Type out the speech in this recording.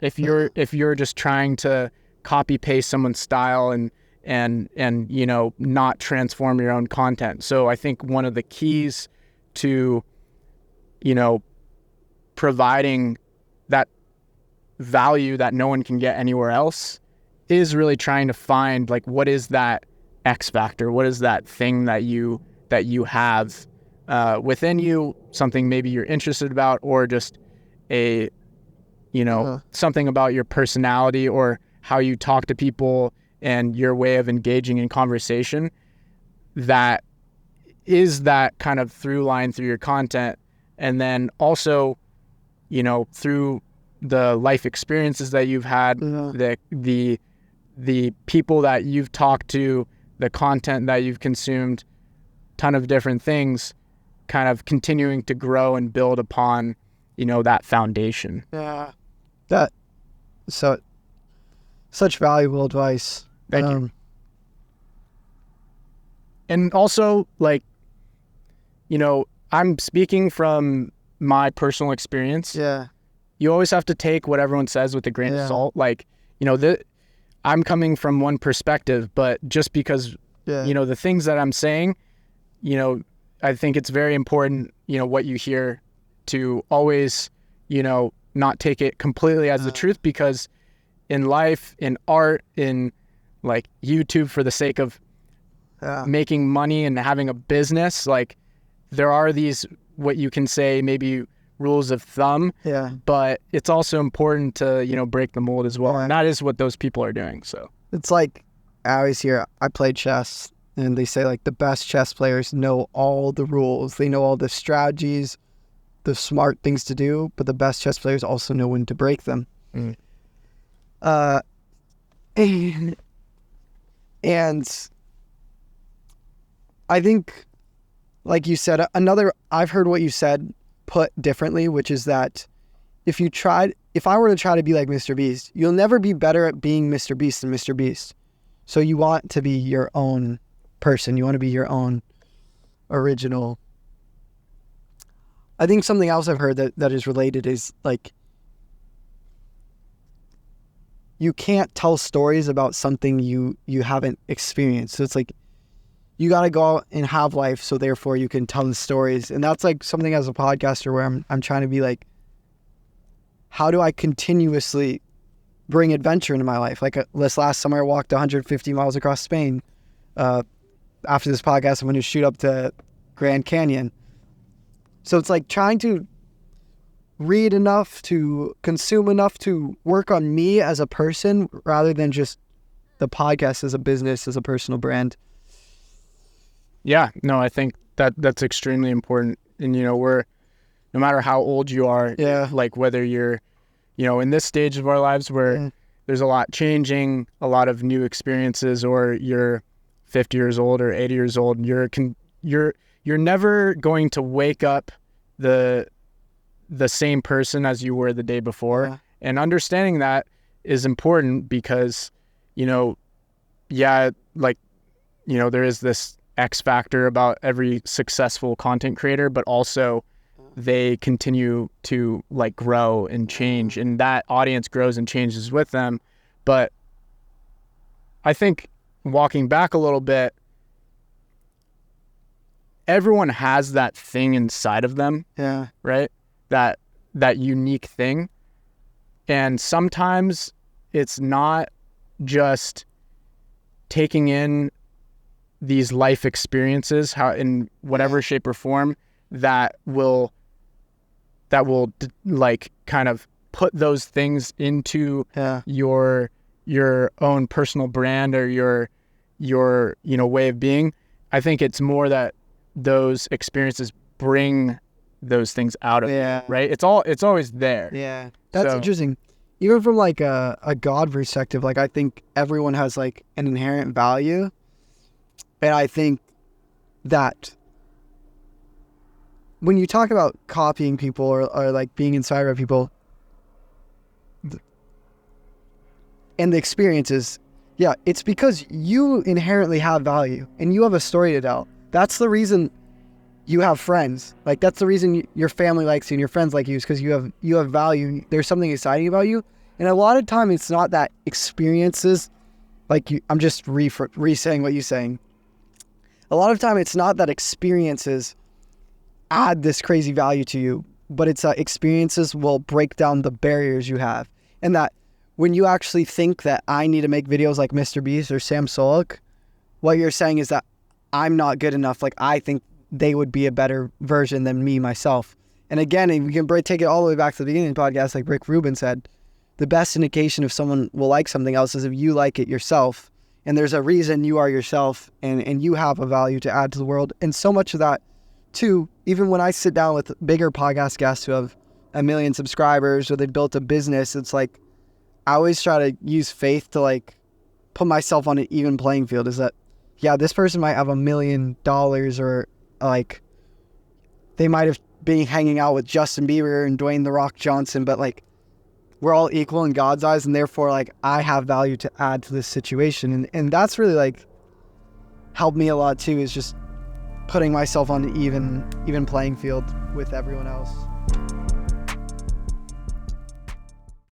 if you're just trying to copy paste someone's style and you know, not transform your own content. So I think one of the keys to, you know, providing that value that no one can get anywhere else is really trying to find, like, what is that X factor? What is that thing that you have within you, something maybe you're interested about, or just a, you know, something about your personality or how you talk to people and your way of engaging in conversation that is that kind of through line through your content. And then also, you know, through the life experiences that you've had, the people that you've talked to, the content that you've consumed, ton of different things, kind of continuing to grow and build upon, you know, that foundation. Yeah. Such valuable advice. Thank you. And also, like, you know, I'm speaking from my personal experience. Yeah. You always have to take what everyone says with a grain of salt. Like, you know, I'm coming from one perspective, but just because, you know, the things that I'm saying, you know, I think it's very important, you know, what you hear, to always, you know, not take it completely as the truth, because in life, in art, in like YouTube for the sake of making money and having a business, like there are these, what you can say, maybe rules of thumb, but it's also important to, you know, break the mold as well. And that is what those people are doing. So it's like, I always hear, I play chess, and they say like the best chess players know all the rules. They know all the strategies, the smart things to do, but the best chess players also know when to break them. And I think, like you said, I've heard what you said put differently, which is that if I were to try to be like Mr. Beast, you'll never be better at being Mr. Beast than Mr. Beast. So you want to be your own person. You want to be your own original. I think something else I've heard that is related is like, you can't tell stories about something you haven't experienced. So it's like, you got to go out and have life, so therefore you can tell the stories. And that's like something as a podcaster where I'm trying to be like, how do I continuously bring adventure into my life? Like this last summer, I walked 150 miles across Spain. After this podcast, I'm going to shoot up to Grand Canyon. So it's like trying to read enough, to consume enough, to work on me as a person, rather than just the podcast as a business, as a personal brand. Yeah, no, I think that's extremely important. And, you know, no matter how old you are, like whether you're, you know, in this stage of our lives where there's a lot changing, a lot of new experiences, or you're 50 years old or 80 years old, you're never going to wake up the same person as you were the day before. And understanding that is important because, you know, like, you know, there is this X factor about every successful content creator, but also they continue to like grow and change, and that audience grows and changes with them. But I think walking back a little bit, everyone has that thing inside of them. Right? That unique thing. And sometimes it's not just taking in these life experiences, how in whatever shape or form, that will like kind of put those things into your own personal brand or your you know, way of being. I think it's more that those experiences bring those things out of you, right? It's always there. That's interesting. Even from like a God perspective, like I think everyone has like an inherent value. And I think that when you talk about copying people or like being inspired by people and the experiences, it's because you inherently have value and you have a story to tell. That's the reason you have friends. Like that's the reason your family likes you and your friends like you, is because you have value. There's something exciting about you. And a lot of time it's not that experiences, I'm just re-saying what you're saying. A lot of time it's not that experiences add this crazy value to you, but it's that experiences will break down the barriers you have. And that when you actually think that I need to make videos like Mr. Beast or Sam Solak, what you're saying is that I'm not good enough. Like, I think they would be a better version than me, myself. And again, if we can take it all the way back to the beginning of the podcast, like Rick Rubin said, the best indication if someone will like something else is if you like it yourself. And there's a reason you are yourself and you have a value to add to the world. And so much of that, too, even when I sit down with bigger podcast guests who have 1 million subscribers or they've built a business, it's like I always try to use faith to like put myself on an even playing field. Is that, yeah, this person might have $1 million or like they might have been hanging out with Justin Bieber and Dwayne The Rock Johnson, but like we're all equal in God's eyes, and therefore like I have value to add to this situation. And that's really like helped me a lot too, is just putting myself on an even playing field with everyone else.